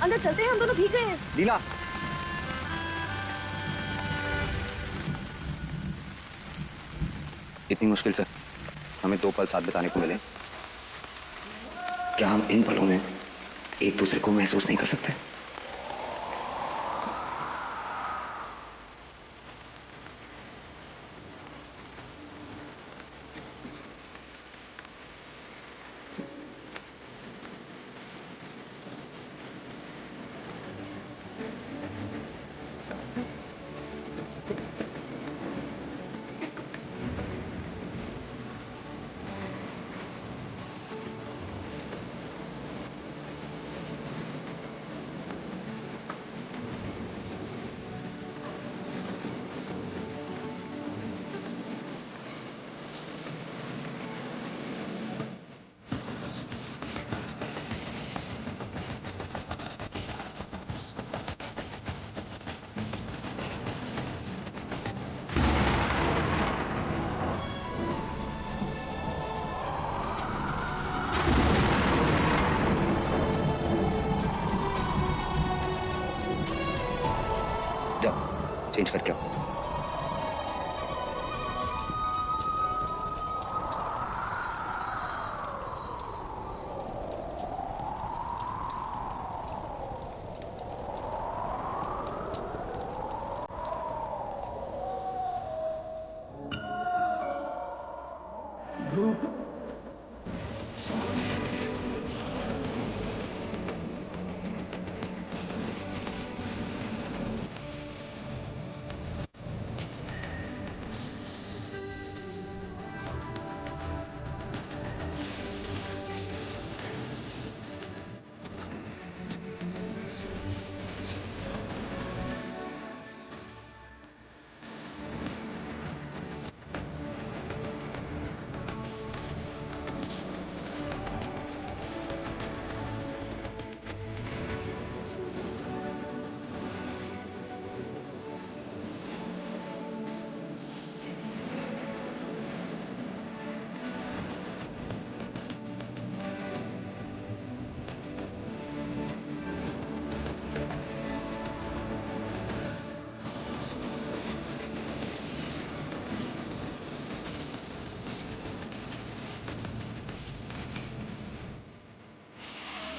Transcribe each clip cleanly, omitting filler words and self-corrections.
अंदर चलते हैं, हम दोनों भीग गए हैं। लीला, इतनी मुश्किल से हमें 2 पल साथ बिताने को मिले, क्या हम इन पलों में एक दूसरे को महसूस नहीं कर सकते? जाओ, चेंज करके आओ।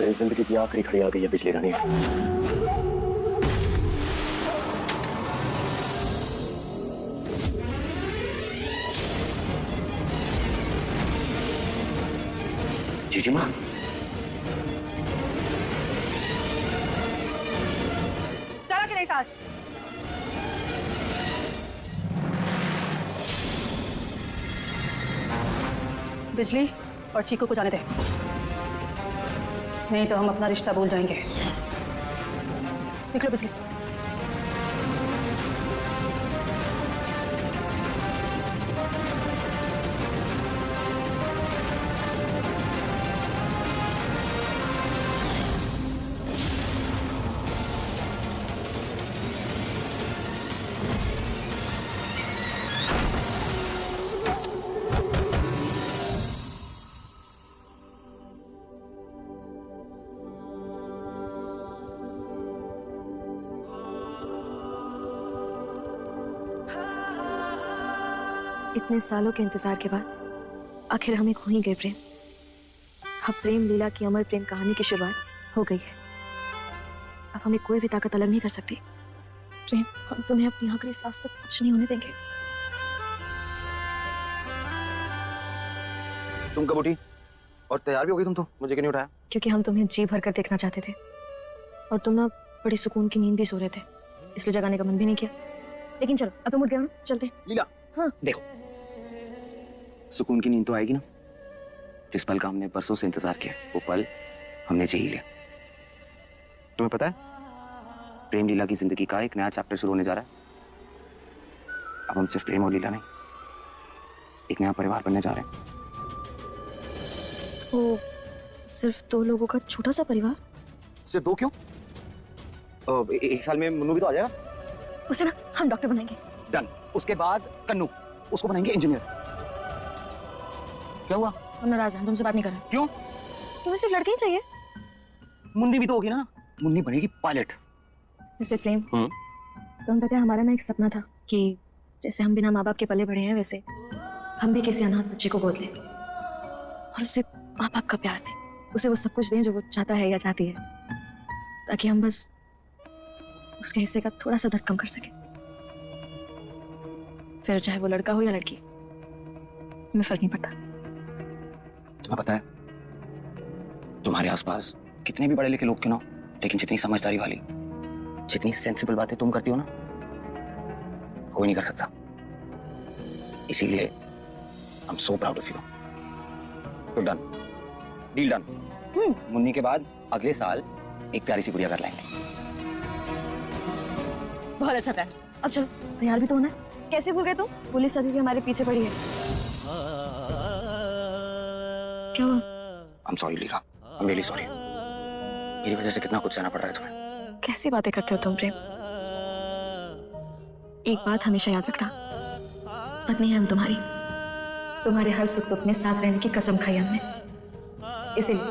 मेरी जिंदगी की आखिरी घड़ी आ गई है बिजली रानी। जीजी माँ, चला कि नहीं सास? बिजली और चीकू को जाने दे, नहीं तो हम अपना रिश्ता भूल जाएंगे। निकलो बिजली। इतने सालों के इंतजार के बाद आखिर हमें खो ही गए प्रेम। अब प्रेम लीला की अमर प्रेम कहानी की शुरुआत हो गई है। अब हमें कोई भी ताकत अलग नहीं कर सकती। प्रेम, हम तुम्हें अपनी आखिरी सांस तक कुछ नहीं होने देंगे। तुम कब उठी और तैयार भी हो गई तुम तो? मुझे क्यों नहीं उठाया? क्योंकि हम तुम्हें जी भर कर देखना चाहते थे और तुम ना बड़ी सुकून की नींद भी सो रहे थे, इसलिए जगाने का मन भी नहीं किया। लेकिन चलो, अब तुम उठ गए हो ना, चलते। लीला, हाँ देखो, सुकून की नींद तो आएगी ना। जिस पल का हमने बरसों से इंतजार किया, वो पल हमने जी ही लिया। तुम्हें पता है, प्रेम लीला की जिंदगी का एक नया चैप्टर शुरू होने जा रहा है। अब हम सिर्फ प्रेम और लीला नहीं, एक नया परिवार बनने जा रहे हैं। तो सिर्फ 2 लोगों का छोटा सा परिवार? सिर्फ 2 क्यों? एक साल में मुन्नू भी तो आ जाएगा। उसे ना हम डॉक्टर बनाएंगे। डन। उसके बाद कन्नू, उसको बनाएंगे इंजीनियर। क्या हुआ? हम नाराज हैं, तुमसे बात नहीं कर रहे। क्यों? तुम्हें सिर्फ लड़के ही चाहिए? मुन्नी भी तो होगी ना, मुन्नी बनेगी पायलट। वैसे प्रेम, तुम पता है हमारा ना एक सपना था कि जैसे हम बिना माँ बाप के पले बढ़े हैं वैसे हम भी किसी अनाथ बच्चे को गोद लें और उससे माँ बाप का प्यार दें, उसे वो सब कुछ दें जो वो चाहता है या चाहती है, ताकि हम बस उसके हिस्से का थोड़ा सा दर्द कम कर सके। फिर चाहे वो लड़का हो या लड़की, हमें फर्क नहीं पड़ता। तुम्हें पता है तुम्हारे आसपास कितने भी पढ़े लिखे लोग क्यों ना हो, लेकिन जितनी समझदारी वाली, जितनी सेंसिबल बातें तुम करती हो ना, कोई नहीं कर सकता। इसीलिए I am so proud of you. तो डन, डील डन। मुन्नी के बाद अगले साल एक प्यारी सी गुड़िया कर लाएंगे। बहुत अच्छा प्लान। अब चलो तैयार भी तो होना है। कैसे भूल गए तुम? पुलिस अभी भी हमारे पीछे पड़ी है। क्या हुआ? I am sorry Leela, I am really sorry. मेरी वजह से कितना कुछ सहना पड़ रहा है तुम्हें। कैसी बातें करते हो तुम प्रेम? एक बात हमेशा याद रखना, पत्नी है हम तुम्हारी, तुम्हारे हर सुख दुख में साथ रहने की कसम खाई हमने। इसीलिए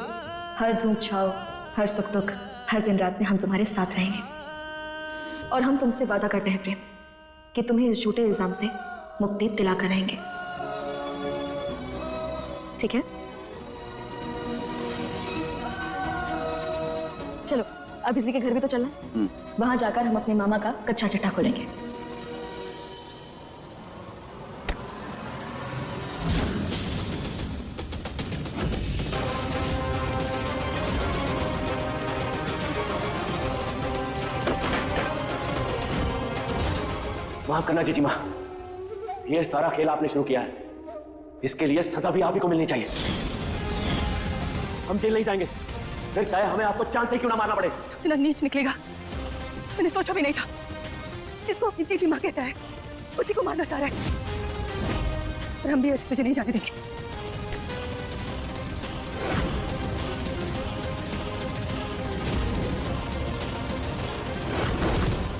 हर धूप छाव, हर सुख दुख, हर दिन रात में हम तुम्हारे साथ रहेंगे। और हम तुमसे वादा करते हैं प्रेम कि तुम्हें इस झूठे इल्जाम से मुक्ति दिलाकर रहेंगे, ठीक है? चलो अब बिजली के घर भी तो चलना है। वहां जाकर हम अपने मामा का कच्चा चट्टा खोलेंगे। माफ करना जीजी माँ, ये सारा खेल आपने शुरू किया है, इसके लिए सजा भी आप ही को मिलनी चाहिए। हम जेल नहीं जाएंगे, फिर चाहे हमें आपको चांद से क्यों ना मारना पड़े। इतना नीच निकलेगा मैंने सोचा भी नहीं था। जिसको अपनी जीजी माँ कहता है उसी को मारना चाह रहा है, और हम भी ऐसे तुझे नहीं जाने देंगे।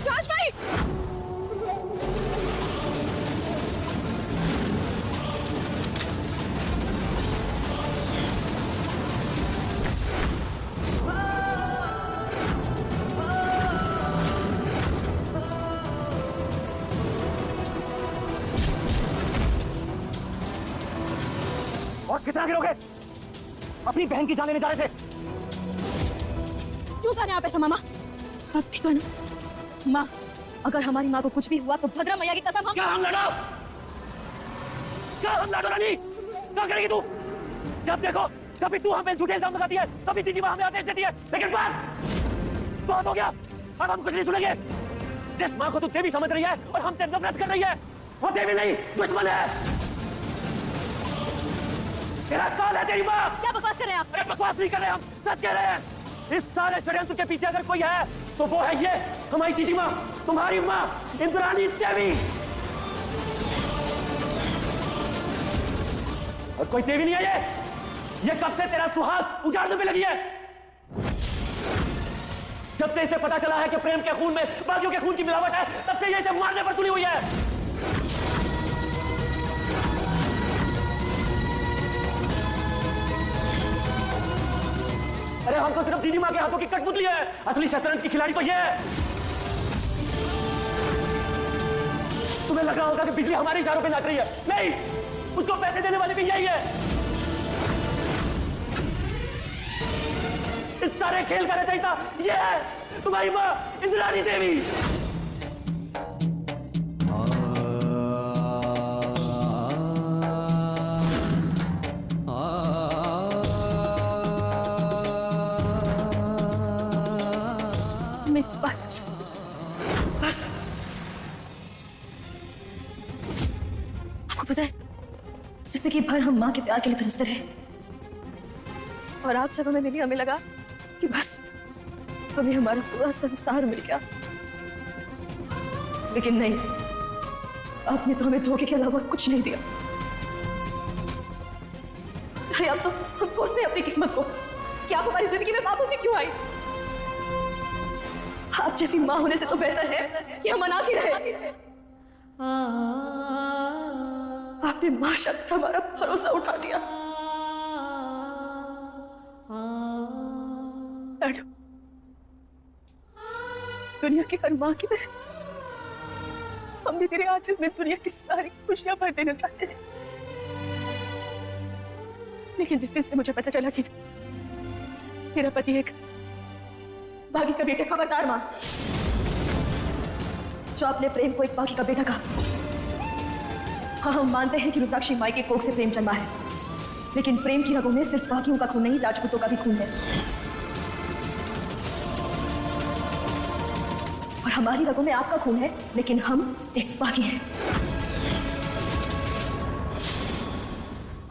राज भाई, और कितना गिरोगे? अपनी बहन की जान लेने जा रहे थे। क्यों कर आप ऐसा मामा? आप ठीक हो ना? माँ, अगर हमारी माँ को कुछ भी हुआ तो भद्रा मैया की कसम हम। क्या हम लड़ो? क्या हम लड़ो रानी? क्या करेगी तू? जब देखो कभी तू हमें झूठे इल्जाम लगाती है, कभी जीजी माँ हमें आदेश देती है, लेकिन बहुत हो गया, अब हम कुछ नहीं सुनेंगे। जिस माँ को तू देवी समझ रही है और हमसे नफरत कर रही है, वो देवी नहीं दुश्मन है। तेरा कौन है तेरी माँ? क्या बकवास कर रहे हैं आप? अरे बकवास नहीं कर रहे, हम सच कह रहे हैं। इस सारे षड्यंत्र के पीछे अगर कोई है तो वो है ये हमारी जीजी माँ, तुम्हारी माँ इंद्राणी देवी। और कोई देवी नहीं है ये कब से तेरा सुहाग उजाड़ने पे लगी है। जब से इसे पता चला है कि प्रेम के खून में बाकियों के खून की मिलावट है, तब से ये इसे मारने पर तुली हुई है। अरे हम तो सिर्फ जीजी माँ के हाथों की कठपुतली है, असली शतरंज की खिलाड़ी तो ये है। तुम्हें लग रहा होगा कि बिजली हमारे इशारों पे नाच रही है, नहीं, उसको पैसे देने वाले भी यही है। इस सारे खेल का रचयिता ये है तुम्हारी माँ इंद्राणी देवी। बस आपको पता है जिंदगी भर हम माँ के प्यार के लिए तरसते रहे, और आज जब हमें मिली हमें लगा कि बस हमें हमारा पूरा संसार मिल गया, लेकिन नहीं, आपने तो हमें धोखे के अलावा कुछ नहीं दिया। अरे आप तो हम कोसते हैं अपनी किस्मत को कि आप हमारी जिंदगी में वापस ही क्यों आई। आप जैसी माँ होने से तो बेहतर है कि हम अनाथ ही रहे। आपने माँ शब्द से हमारा भरोसा उठा दिया। दुनिया की हर माँ की तरह हम भी तेरे आंचल में दुनिया की सारी खुशियां भर देना चाहते थे, लेकिन जिस दिन से मुझे पता चला कि तेरा पति एक बागी का बेटा। खबरदार मां, जो आपने प्रेम को एक बागी का बेटा कहा। हाँ, हम मानते हैं कि रुद्राक्षी माई के कोख से प्रेम जन्मा है, लेकिन प्रेम की रगों में सिर्फ बागियों का खून नहीं, राजपूतों का भी खून है। और हमारी रगों में आपका खून है, लेकिन हम एक बागी हैं।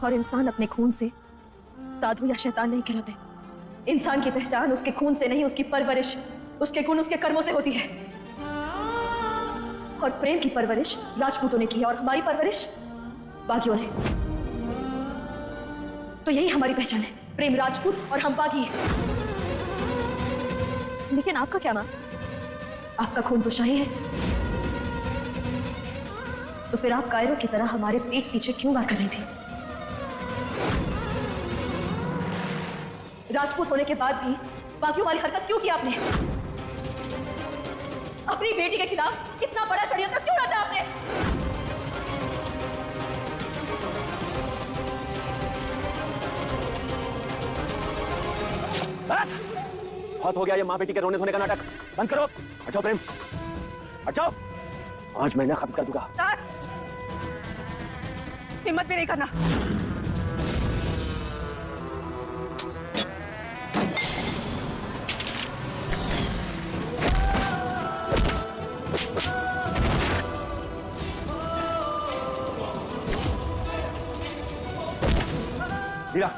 और इंसान अपने खून से साधु या शैतान नहीं कहलाते। इंसान की पहचान उसके खून से नहीं, उसकी परवरिश, उसके गुण, उसके कर्मों से होती है। और प्रेम की परवरिश राजपूतों ने की है और हमारी परवरिश बागियों ने। तो यही हमारी पहचान है, प्रेम राजपूत और हम बागी हैं। लेकिन आपका क्या मां? आपका खून तो शाही है, तो फिर आप कायरों की तरह हमारे पीठ पीछे क्यों वार कर रही थी? राजपूत होने के बाद भी बागियों वाली हरकत क्यों की आपने? अपनी बेटी के खिलाफ इतना बड़ा षड्यंत्र क्यों रचा आपने? बहुत हो गया ये माँ बेटी के रोने धोने का नाटक, बंद करो। हटाओ प्रेम, हटाओ। आज मैं खत्म कर दूंगा। दास, हिम्मत भी नहीं करना। लीला,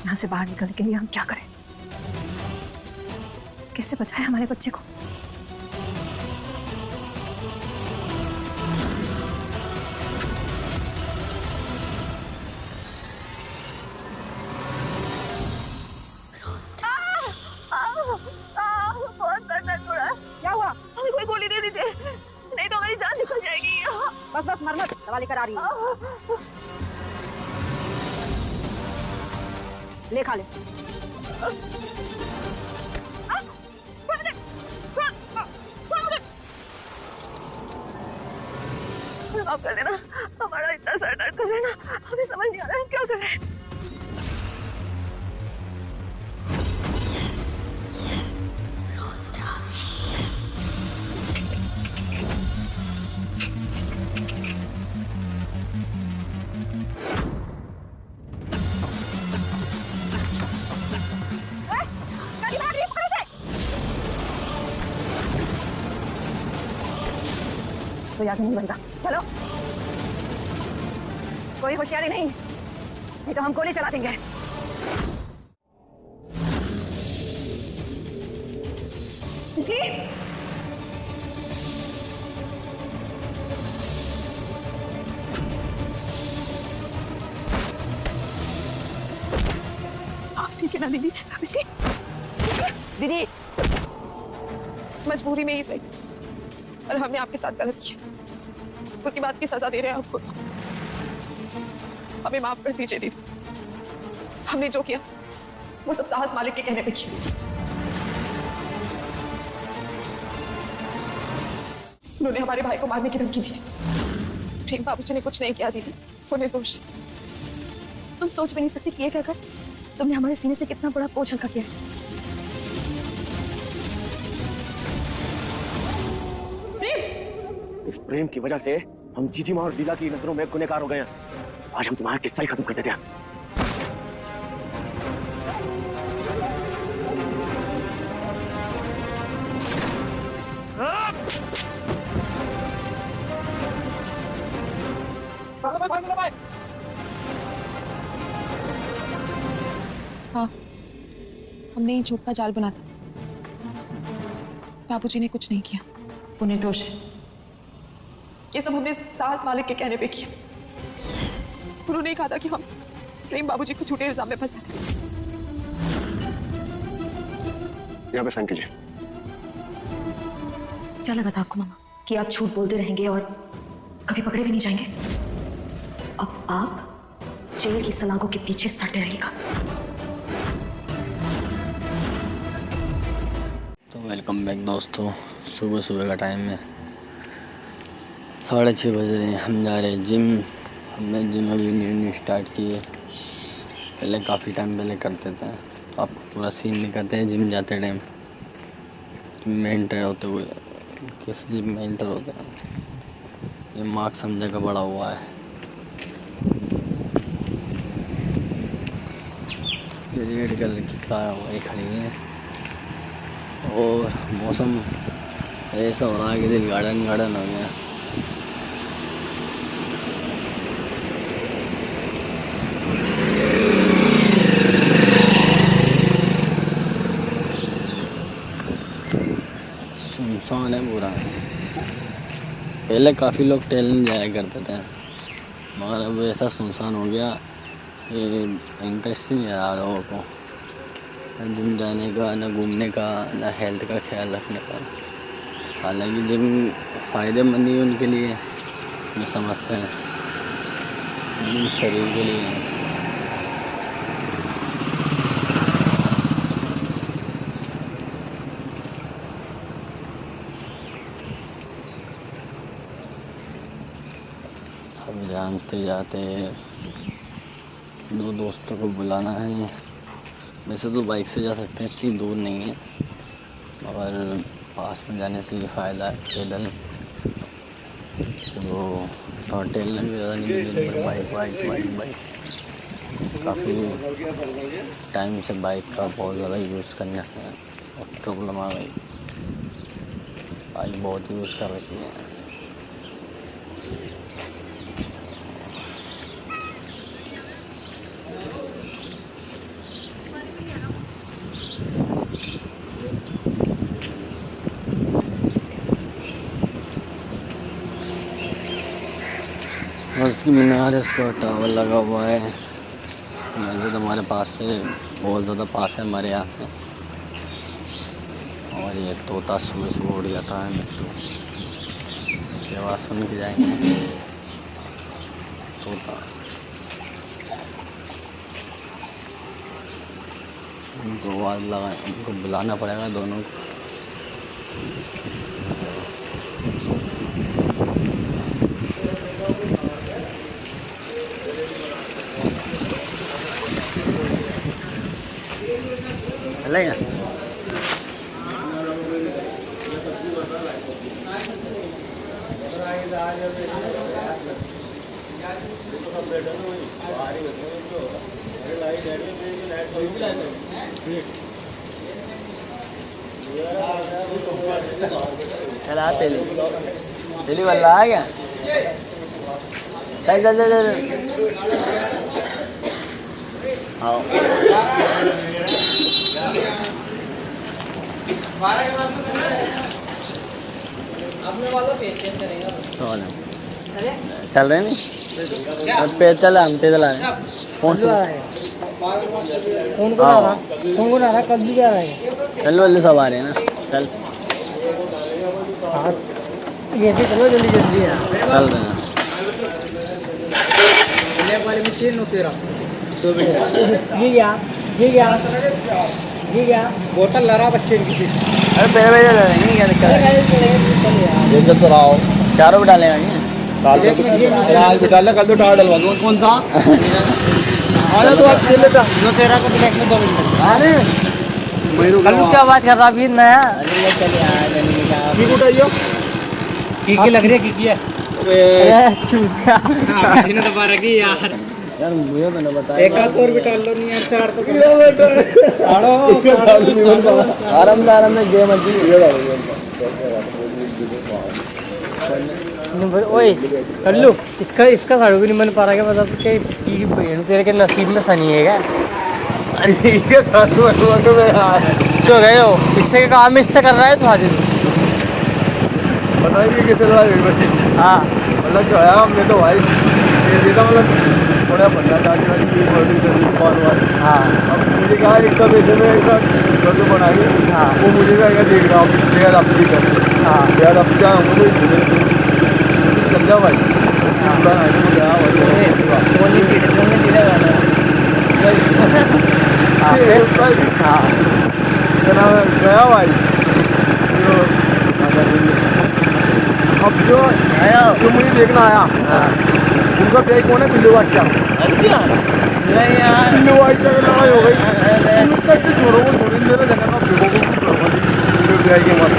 यहां से बाहर निकलने के लिए हम क्या करें? कैसे बचाएं हमारे बच्चे को? बहुत दर्द हो रहा है। क्या हुआ? हमें कोई गोली दे दीजिए, नहीं तो हमारी जान निकल जाएगी। बस बस मर मत, दवा लेकर आ रही हूँ। ले खा ले। माफ कर देना, हमारा इतना सर दर्द कर देना, हमें समझ नहीं आ रहा है क्या करें। तो याद नहीं बनता। चलो, कोई होशियारी नहीं तो हम गोली चला देंगे। जी? आप ठीक है ना दीदी? दीदी, मजबूरी में ही सही, और हमने आपके साथ गलत किया, उसी बात की सजा दे रहे हैं आपको। हमें माफ कर दीजिए दीदी, हमने जो किया वो सब साहस मालिक के कहने पे किया। उन्होंने हमारे भाई को मारने की धमकी दी थी। प्रेम बाबूजी ने कुछ नहीं किया दीदी, वो निर्दोष। तुम सोच भी नहीं सकते कि ये कहकर तुमने हमारे सीने से कितना बड़ा बोझ हल्का किया है। इस प्रेम की वजह से हम जीजी माँ और लीला की नजरों में गुनहगार हो गए हैं। आज हम तुम्हारा किस्सा ही खत्म कर देते हैं। हाँ, हमने ही झूठ का जाल बना था। बाबूजी ने कुछ नहीं किया, वो निर्दोष है। ये सब हमने साहस मालिक के कहने पे किया। उन्होंने कहा था कि हम प्रेम बाबूजी को झूठे इल्जाम में फंसाते। यहाँ पे साइन कीजिए। क्या लगा था आपको मामा कि आप झूठ बोलते रहेंगे और कभी पकड़े भी नहीं जाएंगे? अब आप जेल की सलाखों के पीछे सड़ते रहिएगा। तो वेलकम बैक दोस्तों। सुबह सुबह का टाइम है, 6:30 बज रहे हैं। हम जा रहे हैं जिम। हमने जिम अभी न्यू स्टार्ट की है, पहले काफ़ी टाइम पहले करते थे। तो आपको पूरा सीन दिखाते हैं जिम जाते टाइम में एंटर होते हुए। किसी जिम में एंटर होते हैं, ये मार्क्स हम जगह बड़ा हुआ है। ये रेड कलर की कार हमारी खड़ी है और मौसम ऐसा हो रहा है कि दिल गार्डन गार्डन हो गया। सुनसान है पूरा। पहले काफ़ी लोग टहलने जाया करते थे, मगर अब ऐसा सुनसान हो गया कि इंटरेस्ट ही नहीं आ रहा लोगों को, न जिम जाने का, न घूमने का, न हेल्थ का ख्याल रखने का। हालांकि जिम फ़ायदेमंद ही उनके लिए जो समझते हैं, जिम शरीर के लिए है। अब जानते जाते दो दोस्तों को बुलाना है। वैसे तो बाइक से जा सकते हैं, इतनी दूर नहीं है, मगर पास में जाने से ये फ़ायदा है पैदल। तो थोड़ा टहलने भी ज़्यादा नहीं मिले, बाइक बाइक बाइक बाइक काफ़ी टाइम से बाइक का बहुत ज़्यादा यूज़ करने से प्रॉब्लम आ गई। बाइक बहुत यूज़ कर रही है। उसकी मीनार है, उसका टावर लगा हुआ है। मस्जिद हमारे पास से बहुत ज़्यादा पास है हमारे यहाँ से। और ये तोता सुबह सुबह उड़ जाता है, मिट्टू, उसकी आवाज़ सुन के जाएंगे। तोता उनको आवाज़ लगा, उनको बुलाना पड़ेगा दोनों को। चलेगा चला तेली वाला आ गया। चल चल चल आओ। चल रहे नहीं पे चला हम पे चला कौन सा कौन आ रहा कब भी जा रहा है। चलो सब आ रहे हैं ना, चल ये भी चलो जल्दी जल्दी चल रहे हैं। ये क्या बोतल ला रहा बच्चे की। अरे पहले पहले नहीं क्या दिक्कत है, तो रहा हो चारों भी डालेगा नहीं आज डालना, कल तो टावर डलवा दूँगा। कौन सा अरे तो आप लेता जो तेरा को ब्लैक में 2 मिनट। अरे कल क्या बात कर रहा अभी नया। अरे चल यार की उठाइयो की लग रही है की है। अरे चूतिया इन्हें तो बार रखी यार मुझे मैंने बताया। एक और भी डाल लो नहीं यार, 4 तो किलोमीटर आराम में गेम ओए कल्लू इसका साड़ू भी नहीं बन पा रहा। क्या मतलब कि तेरे के नसीब में सनी है क्या? तो गए हो इससे काम इससे कर रहा है तो शादी बताइए किसे हाँ मतलब जो है हमने तो भाई मतलब बड़ा बनना चाहती है कि बॉडी सर्विस बार हाँ अब मुझे कहा एक सब ऐसे में एक जो बनाई हाँ वो मुझे कहा देख रहा हूँ यार आप भी कर हाँ यार अब क्या मुझे समझा भाई हाँ गया गया भाई अब जो मुझे देखना आया उनका क्या कौन है पिल्लू बादशाह पिल्लू बादशाह की लड़ाई हो गई छोड़ो वो थोड़ी देर जगह का ब्याह के बाद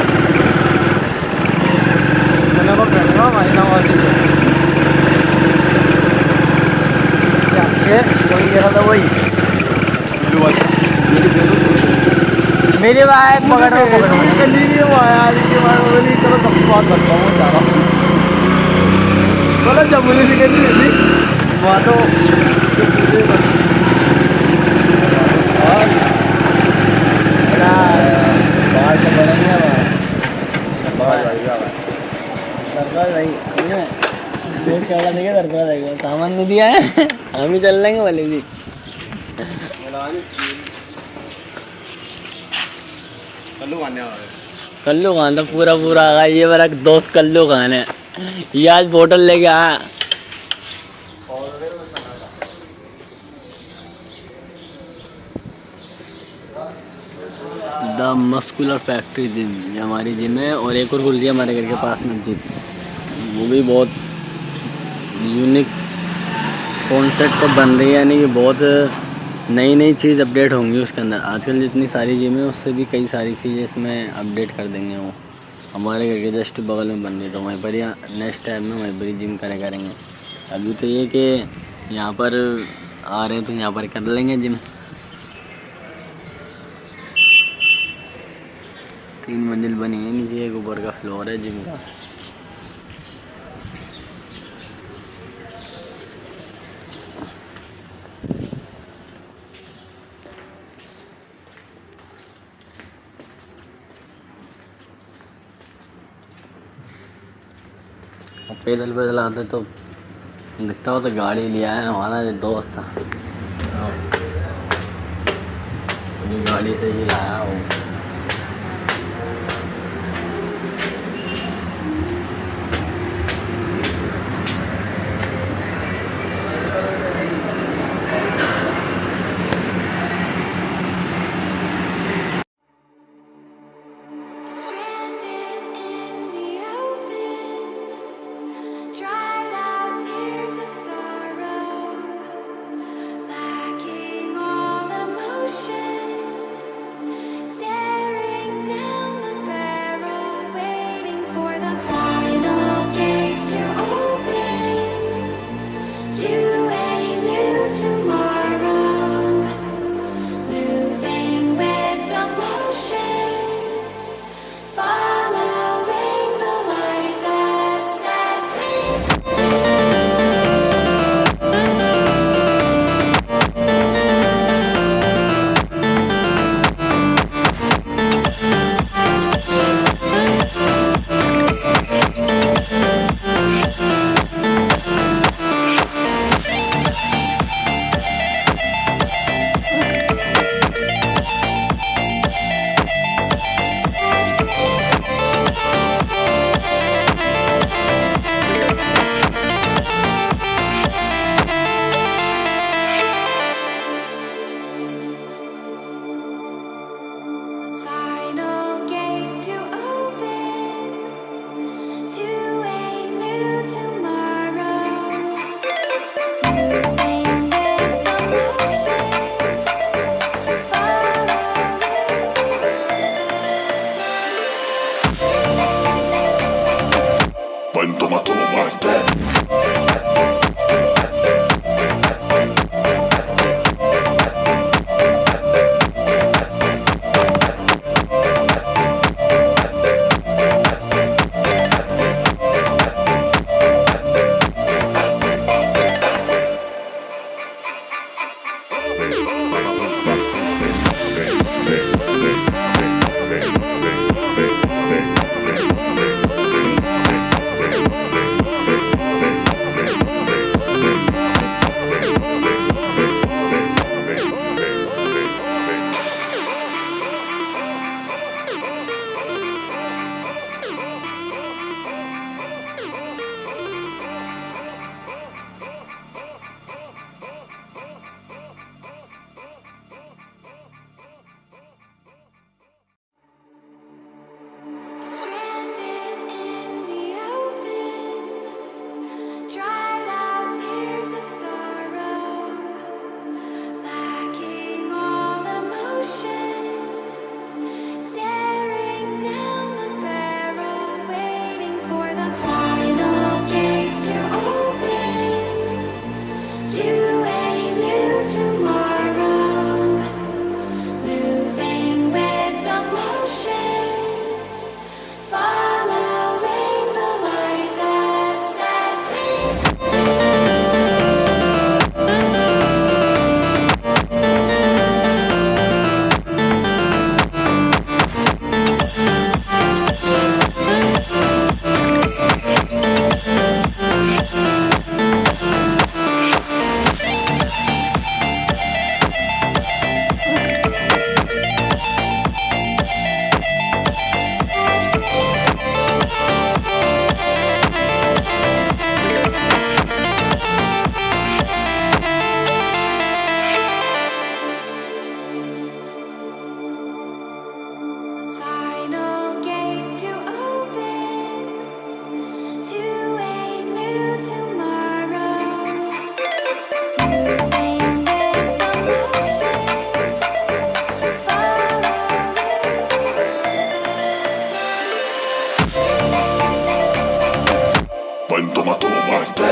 जगह का बैठना महीना वाली वही कह रहा था वही पिल्लू बादशाह मेरे बात पकड़ो चलो सबकी बात करता हूँ ज़्यादा बोला जब मुझे टिकट नहीं मिली वहाँ तो बाहर तो बढ़ेंगे सामान नहीं दिया है हम ही चल लेंगे वाले जी कल्लू खान तो पूरा पूरा आ गया ये मेरा दोस्त कल्लू खान है ये आज बोतल लेके आया द मस्कुलर फैक्ट्री जिम ये हमारी जिम है और एक और खुल रही है हमारे घर के पास में जिम वो भी बहुत यूनिक कॉन्सेप्ट पर बन रही है यानी कि बहुत नई नई चीज़ अपडेट होंगी उसके अंदर आजकल जितनी सारी जिम है उससे भी कई सारी चीज़ें इसमें अपडेट कर देंगे वो हमारे घर के जस्ट बगल में बन रही है तो वहीं पर या नेक्स्ट टाइम में वहीं पर ही जिम करेंगे अभी तो ये कि यहाँ पर आ रहे हैं तो यहाँ पर कर लेंगे जिम 3 मंजिल बनी है नीचे एक ऊपर का फ्लोर है जिम का पैदल पैदल आते तो दिखता हो तो गाड़ी लिया है हमारा दोस्त था गाड़ी से ही लाया वो Toma tu muerte.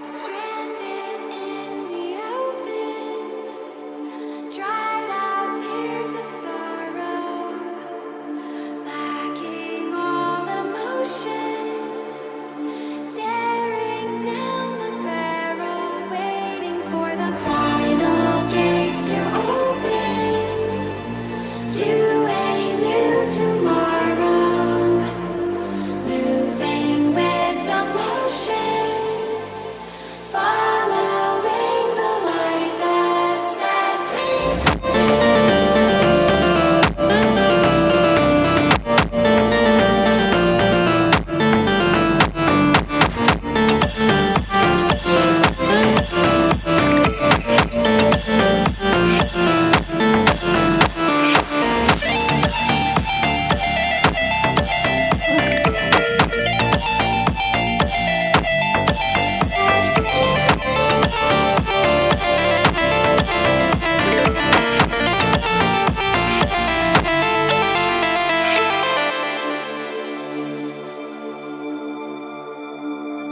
Stranded in the open, dried out tears of sorrow, lacking all emotion, staring down the barrel, waiting for the final gates to open to a new tomorrow, moving with emotion. Following the light that sets me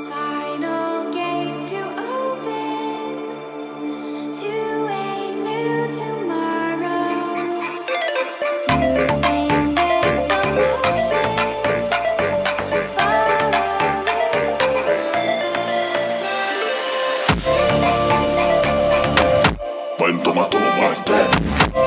final gates to open to a new tomorrow. Moving with emotion, following the Toma tu muerte.